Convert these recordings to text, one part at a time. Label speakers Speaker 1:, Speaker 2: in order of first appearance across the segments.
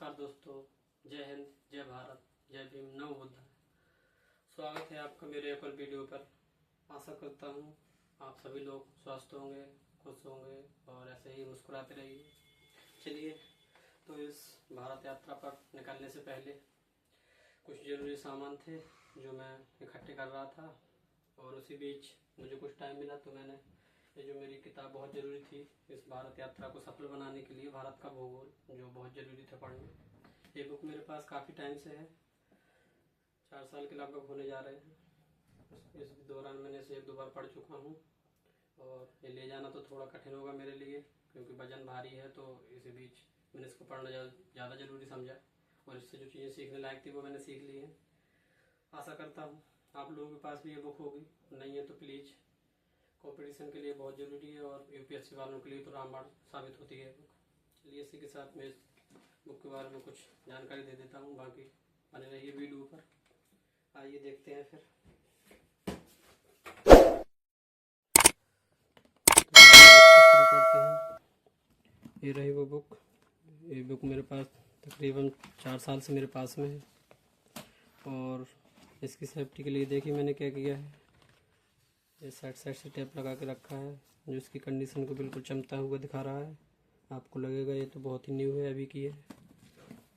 Speaker 1: नमस्कार दोस्तों, जय हिंद, जय भारत, जय भीम, नमो बुद्ध। स्वागत है आपका मेरे एक और वीडियो पर। आशा करता हूँ आप सभी लोग स्वस्थ होंगे, खुश होंगे और ऐसे ही मुस्कुराते रहिए। चलिए, तो इस भारत यात्रा पर निकलने से पहले कुछ ज़रूरी सामान थे जो मैं इकट्ठे कर रहा था, और उसी बीच मुझे कुछ टाइम मिला तो मैंने ये जो मेरी किताब बहुत ज़रूरी थी इस भारत यात्रा को सफल बनाने के लिए, भारत का भूगोल, जो बहुत ज़रूरी था पढ़ना। ये बुक मेरे पास काफ़ी टाइम से है, 4 साल के लगभग होने जा रहे हैं। इस दौरान मैंने इसे 1-2 बार पढ़ चुका हूँ, और ये ले जाना तो थोड़ा कठिन होगा मेरे लिए क्योंकि वजन भारी है। तो इसी बीच मैंने इसको पढ़ना ज़्यादा ज़रूरी समझा, और इससे जो चीज़ें सीखने लायक थी वो मैंने सीख ली हैं। आशा करता हूँ आप लोगों के पास भी ये बुक होगी, नहीं है तो प्लीज़। कंपटीशन के लिए बहुत ज़रूरी है और यूपीएससी वालों के लिए तो रामबाण साबित होती है बुक। चलिए, इसी के साथ मैं इस बुक के बारे में कुछ जानकारी दे देता हूँ, बाकी बने रहिए वीडियो पर। आइए देखते हैं फिर। शुरू करते हैं। ये रही वो बुक। ये बुक मेरे पास तकरीबन 4 साल से मेरे पास में है, और इसकी सेफ्टी के लिए देखिए मैंने क्या किया है। ये साइड से टेप लगा के रखा है जो इसकी कंडीशन को बिल्कुल चमकता हुआ दिखा रहा है। आपको लगेगा ये तो बहुत ही न्यू है, अभी की है,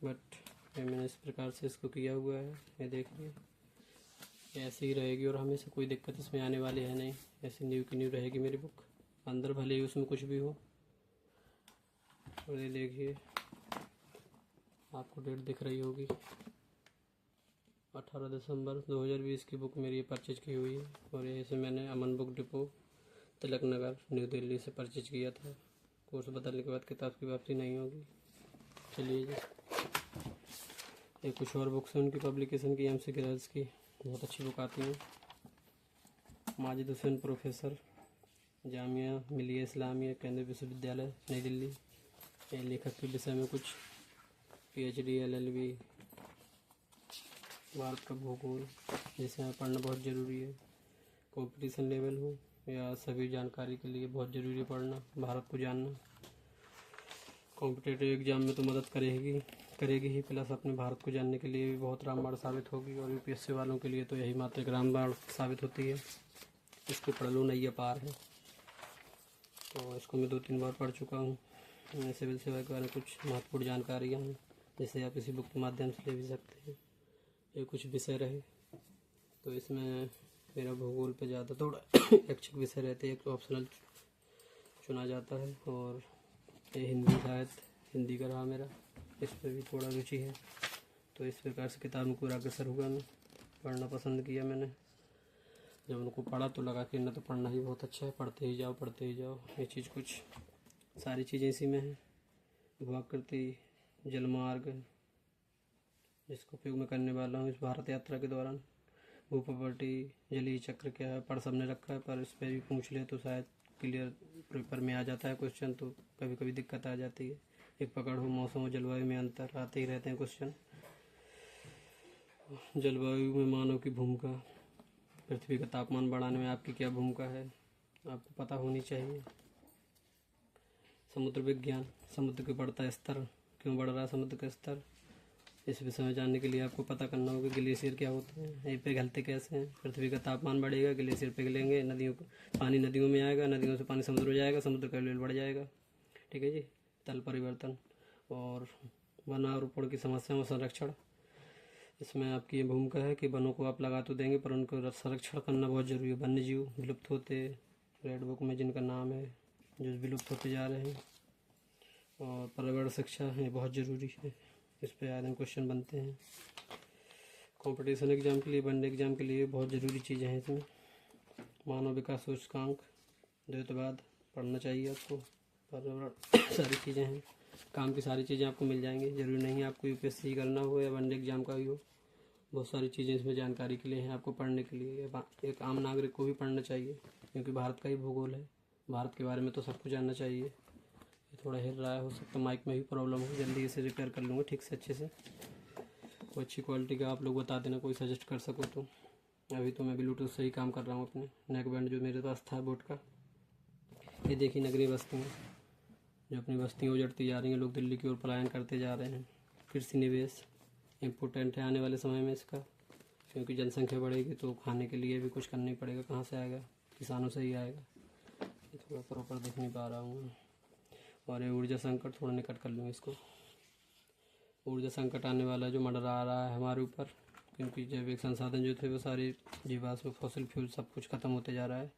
Speaker 1: बट ये मैंने इस प्रकार से इसको किया हुआ है। ये देखिए, ऐसी ही रहेगी और हमेशा कोई दिक्कत इसमें आने वाली है नहीं। ऐसी न्यू की न्यू रहेगी मेरी बुक, अंदर भले ही उसमें कुछ भी हो। और ये देखिए, आपको डेट दिख रही होगी, 18 दिसंबर 2020 की बुक मेरी परचेज की हुई है, और यहीं से मैंने अमन book depot, Tilak Nagar, new Delhi से परचेज किया था। कोर्स बदलने के बाद किताब की वापसी नहीं होगी। चलिए जी, ये कुछ और बुक्स हैं उनकी पब्लिकेशन की, एमसी गिरल्स की, बहुत अच्छी बुक आती हैं। माजिद हुसैन प्रोफेसर, जामिया मिलिया इस्लामिया केंद्रीय विश्वविद्यालय, नई दिल्ली। ये लेखक के विषय में कुछ PhD LLB, भारत का भूगोल, जिसे हमें पढ़ना बहुत ज़रूरी है। कंपटीशन लेवल हो या सभी जानकारी के लिए बहुत ज़रूरी है पढ़ना, भारत को जानना। कॉम्पिटेटिव एग्जाम में तो मदद करेगी ही, प्लस अपने भारत को जानने के लिए भी बहुत रामबाण साबित होगी, और यूपीएससी वालों के लिए तो यही मात्र एक रामबाण साबित होती है। इसको पढ़ लो, नैया पार है। तो इसको मैं 2-3 बार पढ़ चुका हूँ। सिविल सेवा के बारे में कुछ महत्वपूर्ण जानकारियाँ हैं, जैसे आप इसी बुक के माध्यम से ले भी सकते हैं। ये कुछ विषय रहे, तो इसमें मेरा भूगोल पे ज़्यादा थोड़ा ऐच्छिक विषय रहते हैं, एक ऑप्शनल चुना जाता है। और ये हिंदी, शायद हिंदी का रहा मेरा, इस पर भी थोड़ा रुचि है। तो इस प्रकार से किताब में पूरा अग्रसर हुआ, मैं पढ़ना पसंद किया। मैंने जब उनको पढ़ा तो लगा कि ना, तो पढ़ना ही बहुत अच्छा है, पढ़ते ही जाओ। ये चीज़ कुछ सारी चीज़ें इसी में हैं। भूआकृति, जलमार्ग, जिसका उपयोग मैं करने वाला हूँ इस भारत यात्रा के दौरान। भूप्रॉपर्टी, जलीय चक्र क्या है, पढ़ सबने रखा है, पर इस पर भी पूछ ले तो शायद क्लियर पेपर में आ जाता है क्वेश्चन, तो कभी कभी दिक्कत आ जाती है। एक पकड़ हो, मौसम और जलवायु में अंतर, आते ही रहते हैं क्वेश्चन। जलवायु में मानव की भूमिका, पृथ्वी का तापमान बढ़ाने में आपकी क्या भूमिका है, आपको पता होनी चाहिए। समुद्र विज्ञान, समुद्र का बढ़ता स्तर, क्यों बढ़ रहा है समुद्र का स्तर, इस विषय में जानने के लिए आपको पता करना होगा ग्लेशियर क्या होते हैं, ये पिघलते कैसे हैं। पृथ्वी का तापमान बढ़ेगा, ग्लेशियर पिघलेंगे, पानी नदियों में आएगा, नदियों से पानी समुद्र में जाएगा, समुद्र का लेवल बढ़ जाएगा। ठीक है जी। तल परिवर्तन और वनारोपण की समस्याओं और संरक्षण, इसमें आपकी ये भूमिका है कि वनों को आप लगा तो देंगे, पर उनको संरक्षण करना बहुत ज़रूरी है। वन्य जीव विलुप्त होते रेड बुक में जिनका नाम है, जो विलुप्त होते जा रहे हैं। और पर्यावरण शिक्षा है, बहुत ज़रूरी है, इस पर आए दिन क्वेश्चन बनते हैं। कंपटीशन एग्जाम के लिए, वनडे एग्जाम के लिए बहुत ज़रूरी चीज़ें हैं इसमें। मानव विकास सूचकांक, द्वैतवाद पढ़ना चाहिए आपको। पर्यावरण सारी चीज़ें हैं, काम की सारी चीज़ें आपको मिल जाएंगी। ज़रूरी नहीं आपको यूपीएससी करना हो या वनडे एग्जाम का ही हो, बहुत सारी चीज़ें इसमें जानकारी के लिए हैं, आपको पढ़ने के लिए। एक आम नागरिक को भी पढ़ना चाहिए, क्योंकि भारत का ही भूगोल है, भारत के बारे में तो सबको जानना चाहिए। ये थोड़ा हिल रहा है, हो सकता माइक में भी प्रॉब्लम हो, जल्दी इसे रिपेयर कर लूँगा ठीक से, अच्छे से। कोई अच्छी क्वालिटी का आप लोग बता देना, कोई सजेस्ट कर सको तो। अभी तो मैं ब्लूटूथ से ही काम कर रहा हूँ अपने नेक बैंड जो मेरे पास था बोट का। ये देखिए, नगरीय बस्तियाँ, जो अपनी बस्तियाँ उजड़ती जा रही हैं, लोग दिल्ली की ओर पलायन करते जा रहे हैं। कृषि निवेश इम्पोर्टेंट है आने वाले समय में इसका, क्योंकि जनसंख्या बढ़ेगी तो खाने के लिए भी कुछ करना ही पड़ेगा। कहाँ से आएगा? किसानों से ही आएगा। ये थोड़ा प्रॉपर देख नहीं पा रहा हूँ। और ये ऊर्जा संकट, थोड़ा निकट कर लूँ इसको। ऊर्जा संकट आने वाला जो मंडरा रहा है हमारे ऊपर, क्योंकि जैविक संसाधन जो थे वो सारे जीवाश्म फॉसिल फ्यूल सब कुछ ख़त्म होते जा रहा है।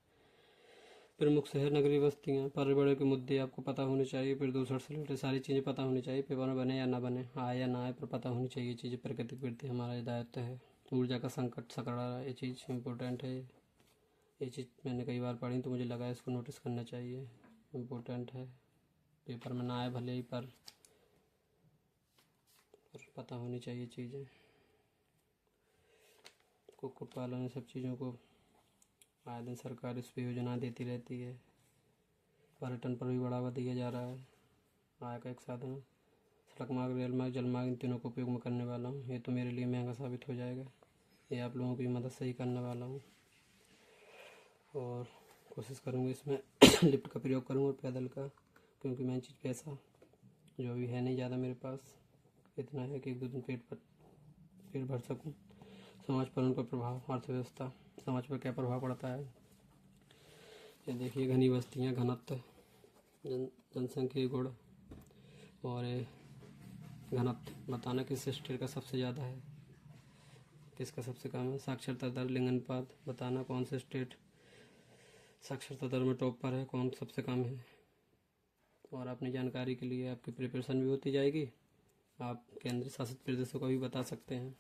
Speaker 1: प्रमुख शहर नगरीय बस्तियाँ, पर्यावरण के मुद्दे आपको पता होने चाहिए, प्रदूषण से रिलेटेड सारी चीज़ें पता होनी चाहिए। पेपर में बने या ना बने, आए या ना आए, पर पता होनी चाहिए चीज़ें। प्राकृतिक वृद्धि हमारा ये दायित्व है। ऊर्जा का संकट सकड़ रहा है, ये चीज़ इम्पोर्टेंट है। ये चीज़ मैंने कई बार पढ़ी तो मुझे लगा इसको नोटिस करना चाहिए, इम्पोर्टेंट है। पेपर में ना आए भले ही, पर पता होनी चाहिए चीज़ें। कुक्कुट पालन, सब चीज़ों को आए दिन सरकार इस पर योजना देती रहती है। पर्यटन पर भी बढ़ावा दिया जा रहा है। आय का एक साधन है। सड़क मार्ग, रेल मार्ग, जल मार्ग, इन तीनों को उपयोग में करने वाला हूँ। ये तो मेरे लिए महंगा साबित हो जाएगा, ये आप लोगों की मदद से ही करने वाला हूँ। और कोशिश करूँगा इसमें लिफ्ट का प्रयोग करूँगा और पैदल का, क्योंकि मेन चीज़ पैसा जो भी है नहीं ज़्यादा मेरे पास, इतना है कि एक दो दिन पेट भर सकूँ। समाज पर उनका प्रभाव, अर्थव्यवस्था, समाज पर क्या प्रभाव पड़ता है। ये देखिए, घनी बस्तियाँ, घनत्व, जनसंख्या गुण और घनत्व बताना किस स्टेट का सबसे ज़्यादा है, किसका सबसे कम है। साक्षरता दर, लिंग अनुपात बताना कौन से स्टेट साक्षरता दर में टॉप पर है, कौन सबसे कम है। और अपनी जानकारी के लिए आपकी प्रिपरेशन भी होती जाएगी। आप केंद्र शासित प्रदेशों का भी बता सकते हैं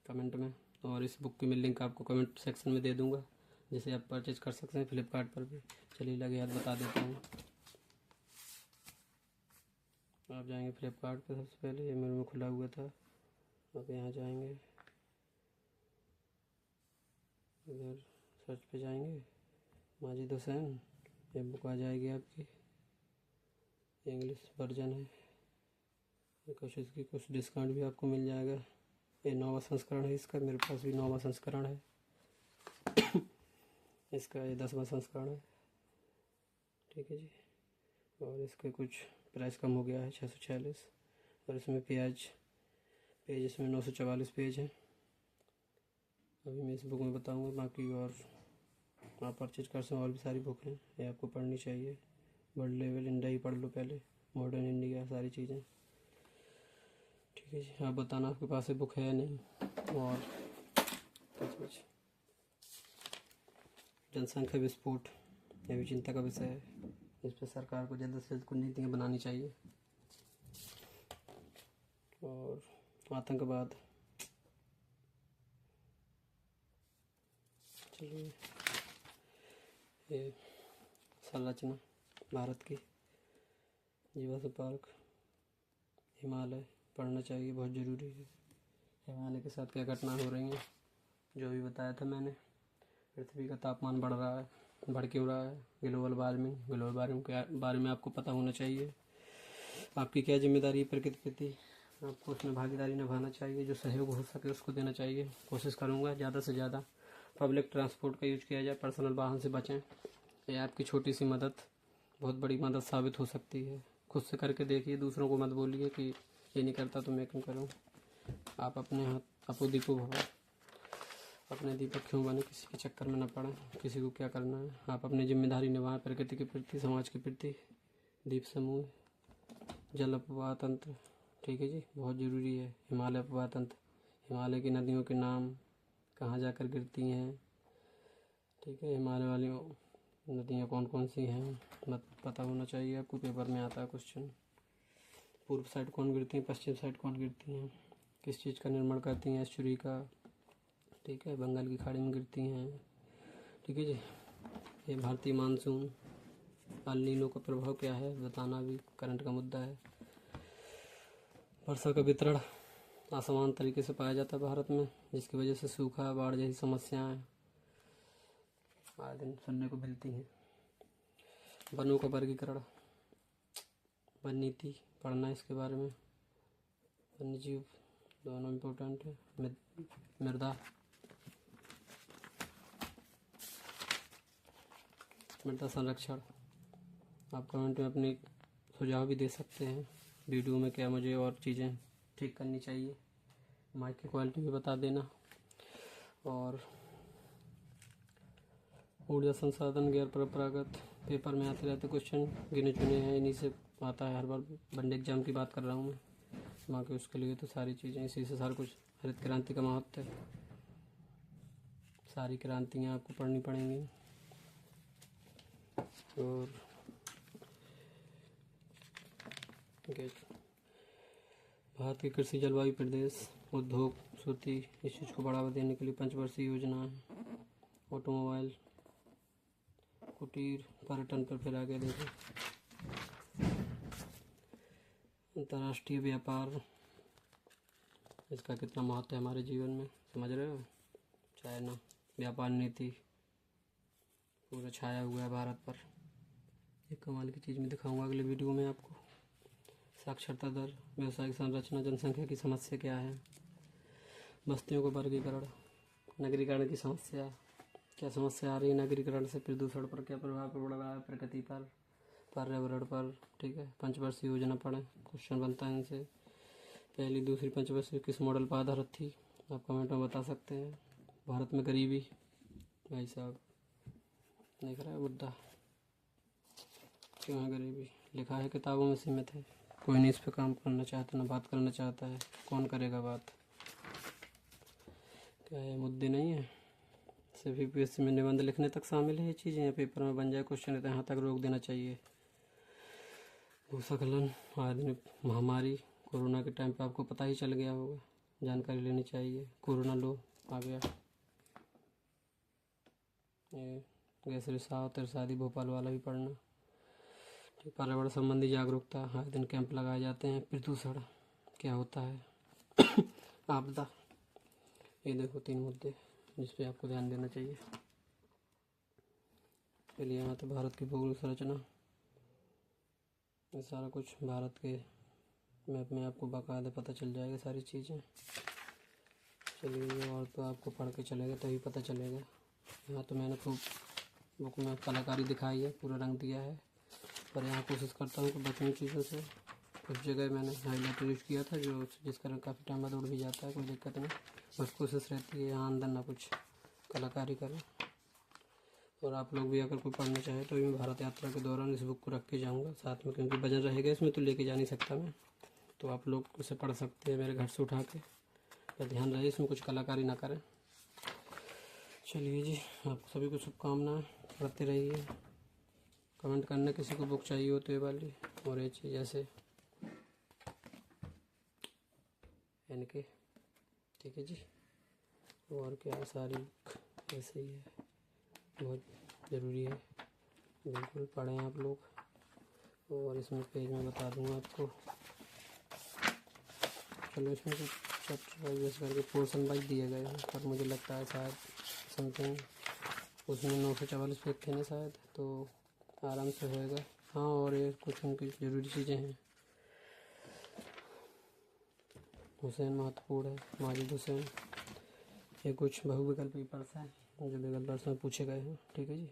Speaker 1: कमेंट में, और इस बुक की मैं लिंक आपको कमेंट सेक्शन में दे दूंगा, जिसे आप परचेज कर सकते हैं फ्लिपकार्ट पर भी। चलिए लगे हाथ बता देता हूँ। आप जाएंगे फ्लिपकार्ट पे, सबसे पहले ये मेरे में खुला हुआ था। अब यहाँ जाएंगे, इधर सर्च पे जाएंगे, माजिद हुसैन, ये बुक आ जाएगी आपकी। इंग्लिश वर्जन है, कुछ इसकी कुछ डिस्काउंट भी आपको मिल जाएगा। ये 9वां संस्करण है इसका, मेरे पास भी 9वां संस्करण है इसका, ये 10वां संस्करण है। ठीक है जी। और इसके कुछ प्राइस कम हो गया है, 646। और इसमें पेज इसमें 944 पेज हैं। अभी मैं इस बुक में बताऊंगा, बाकी और आप परचेज कर सकते हैं। और भी सारी बुक हैं, ये आपको पढ़नी चाहिए। वर्ल्ड लेवल इंडिया ही पढ़ लो पहले, मॉडर्न इंडिया, सारी चीज़ें। ठीक है जी। आप बताना आपके पास ये बुक है या नहीं। और कुछ जनसंख्या विस्फोट, यह भी चिंता का विषय है। इस पर सरकार को जल्द से जल्द कुछ नीतियाँ बनानी चाहिए। और आतंकवाद, चलिए, ये संरचना भारत की, जीवाश्म पार्क, हिमालय पढ़ना चाहिए, बहुत ज़रूरी है। हिमालय के साथ क्या घटना हो रही हैं, जो भी बताया था मैंने। पृथ्वी का तापमान बढ़ रहा है, बढ़ क्यों रहा है। ग्लोबल वार्मिंग के बारे में आपको पता होना चाहिए। आपकी क्या जिम्मेदारी है प्रकृति के प्रति, आपको उसमें भागीदारी निभाना चाहिए। जो सहयोग हो सके उसको देना चाहिए। कोशिश करूँगा ज़्यादा से ज़्यादा पब्लिक ट्रांसपोर्ट का यूज किया जाए, पर्सनल वाहन से बचें। ये आपकी छोटी सी मदद बहुत बड़ी मदद साबित हो सकती है। खुद से करके देखिए, दूसरों को मत बोलिए कि ये नहीं करता तो मैं क्यों करूँ। आप अपने हाथ अपो दीपो भव, अपने दीपक क्यों बने, किसी के चक्कर में न पड़े। किसी को क्या करना है, आप अपनी जिम्मेदारी निभाएं प्रकृति के प्रति, समाज के प्रति। दीप समूह, जल अपवाह तंत्र, ठीक है जी, बहुत ज़रूरी है। हिमालय अपवाह तंत्र, हिमालय की नदियों के नाम कहाँ जाकर गिरती हैं, ठीक है। हिमालय वाली नदियाँ कौन कौन सी हैं मत पता होना चाहिए आपको, पेपर में आता है क्वेश्चन। पूर्व साइड कौन गिरती हैं, पश्चिम साइड कौन गिरती हैं, किस चीज़ का निर्माण करती हैं, एस्चुरी का, ठीक है। बंगाल की खाड़ी में गिरती हैं, ठीक है जी। ये भारतीय मानसून, अल नीनो का प्रभाव क्या है बताना भी करंट का मुद्दा है। वर्षा का वितरण असमान तरीके से पाया जाता है भारत में, जिसकी वजह से सूखा, बाढ़ जैसी समस्याएं आए दिन सुनने को मिलती हैं। वनों का वर्गीकरण, वन नीति पढ़ना इसके बारे में। वन्य जीव दोनों इम्पोर्टेंट है। मृदा संरक्षण, आप कमेंट में अपने सुझाव भी दे सकते हैं वीडियो में, क्या मुझे और चीज़ें ठीक करनी चाहिए। माइक की क्वालिटी भी बता देना। और ऊर्जा संसाधन गैर परंपरागत, पेपर में आते रहते क्वेश्चन, गिने चुने हैं, इन्हीं से आता है हर बार। वनडे एग्जाम की बात कर रहा हूँ मैं, बाकी उसके लिए तो सारी चीज़ें इसी से सारा कुछ। हरित क्रांति का महत्व है, सारी क्रांतियाँ आपको पढ़नी पड़ेंगी। और भारत की कृषि, जलवायु, प्रदेश, उद्योग, सूती, इस चीज़ को बढ़ावा देने के लिए 5 वर्षीय योजना है। ऑटोमोबाइल, कुटीर, पर्यटन पर फिर आगे देखें। अंतर्राष्ट्रीय व्यापार, इसका कितना महत्व है हमारे जीवन में, समझ रहे हो। चाइना, व्यापार नीति पूरा छाया हुआ है भारत पर। एक कमाल की चीज़ मैं दिखाऊंगा अगले वीडियो में आपको। साक्षरता दर, व्यावसायिक संरचना, जनसंख्या की समस्या क्या है, बस्तियों का वर्गीकरण, नगरीकरण की समस्या, क्या समस्या आ रही है नगरीकरण से, प्रदूषण पर क्या प्रभाव पड़ रहा है, प्रकृति पर, पर्यावरण पर। ठीक है, 5 वर्षीय योजना पढ़ें, क्वेश्चन बनता है इनसे। पहली, दूसरी, 5 वर्षीय किस मॉडल पर आधारित थी, आप कमेंट में बता सकते हैं। भारत में गरीबी, भाई साहब देख रहा है मुद्दा, क्यों है गरीबी, लिखा है किताबों में सीमित है, कोई नहीं इस पर काम करना चाहता, ना बात करना चाहता है, कौन करेगा बात। क्या ये मुद्दे नहीं है, सिर्फ यूपीएससी में निबंध लिखने तक शामिल है ये चीज़ें, पेपर में बन जाए क्वेश्चन, तो यहाँ तक रोक देना चाहिए। भूस्खलन, आधुनिक महामारी, कोरोना के टाइम पे आपको पता ही चल गया होगा, जानकारी लेनी चाहिए। कोरोना लो आ गया, ये गैस रिसाव, तरसादी, भोपाल वाला भी पढ़ना। पर्यावरण संबंधी जागरूकता, हर दिन कैंप लगाए जाते हैं। प्रदूषण क्या होता है, आपदा, ये देखो 3 मुद्दे जिस पे आपको ध्यान देना चाहिए। चलिए यहाँ तो भारत की भूगोल संरचना, ये सारा कुछ भारत के मैप में आपको बाकायदा पता चल जाएगा सारी चीज़ें। चलिए, और तो आपको पढ़ के चलेगा तभी पता चलेगा। यहाँ तो मैंने खूब बुक में कलाकारी दिखाई है, पूरा रंग दिया है, पर यहाँ कोशिश करता हूँ कि बचने चीज़ों से। कुछ जगह मैंने हाईलाइट यूज किया था जो जिस कारण काफ़ी टाइम बाद उड़ भी जाता है, कोई दिक्कत नहीं, बस कोशिश रहती है यहाँ अंदर ना कुछ कलाकारी करें। और आप लोग भी अगर कोई पढ़ना चाहे तो मैं भारत यात्रा के दौरान इस बुक को रख के जाऊँगा साथ में, क्योंकि वजन रहेगा इसमें तो लेके जा नहीं सकता मैं, तो आप लोग उसे पढ़ सकते हैं मेरे घर से उठा के। पर ध्यान रहे इसमें कुछ कलाकारी ना करें। चलिए जी, आपको सभी को शुभकामनाएं, पढ़ते रहिए। कमेंट करना किसी को बुक चाहिए हो तो ये वाली और ये चीज़ ऐसे इनके, ठीक है जी। और क्या, सारी ऐसे ही है, बहुत ज़रूरी है, बिल्कुल पढ़ें आप लोग। और इसमें पेज में बता दूंगा आपको। चलो, इसमें कुछ चैप्टर वाइज करके पोर्शन वाइज दिए गए हैं, पर मुझे लगता है शायद समथिंग उसमें 944 पेज थे ना शायद, तो आराम से होएगा। हाँ, और ये कुछ उनकी ज़रूरी चीज़ें हैं। हुसैन महत्वपूर्ण है, माजिद हुसैन, ये कुछ बहुविकल्प पेपर्स हैं जो विकल्प प्रश्न में पूछे गए हैं, ठीक है जी।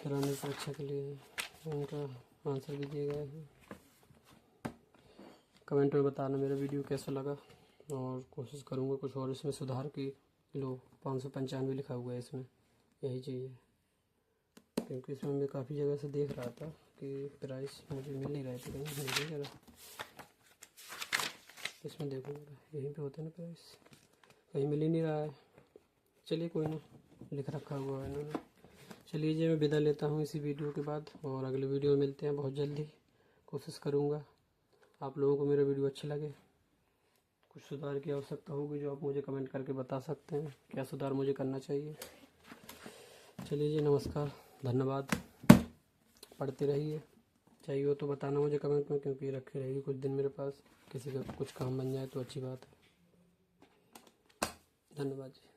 Speaker 1: पुरानी परीक्षा के लिए उनका आंसर भी दिए गए हैं। कमेंट में बताना मेरा वीडियो कैसा लगा, और कोशिश करूँगा कुछ और इसमें सुधार की। लो 595 लिखा हुआ है इसमें, यही चाहिए, क्योंकि इसमें मैं काफ़ी जगह से देख रहा था कि प्राइस मुझे मिल नहीं रहे थे, कहीं मिल नहीं रहा। इसमें देखूँगा यहीं पे होता है ना प्राइस, कहीं मिल ही नहीं रहा है। चलिए कोई ना, लिख रखा हुआ है इन्होंने। चलिए जी, मैं विदा लेता हूँ इसी वीडियो के बाद, और अगले वीडियो में मिलते हैं बहुत जल्दी। कोशिश करूँगा आप लोगों को मेरा वीडियो अच्छा लगे। कुछ सुधार की आवश्यकता होगी जो आप मुझे कमेंट करके बता सकते हैं, क्या सुधार मुझे करना चाहिए। चलिए जी, नमस्कार, धन्यवाद। पढ़ते रहिए, चाहिए हो तो बताना मुझे कमेंट में, क्योंकि रखे रहेगी कुछ दिन मेरे पास, किसी का कुछ काम बन जाए तो अच्छी बात है। धन्यवाद जी।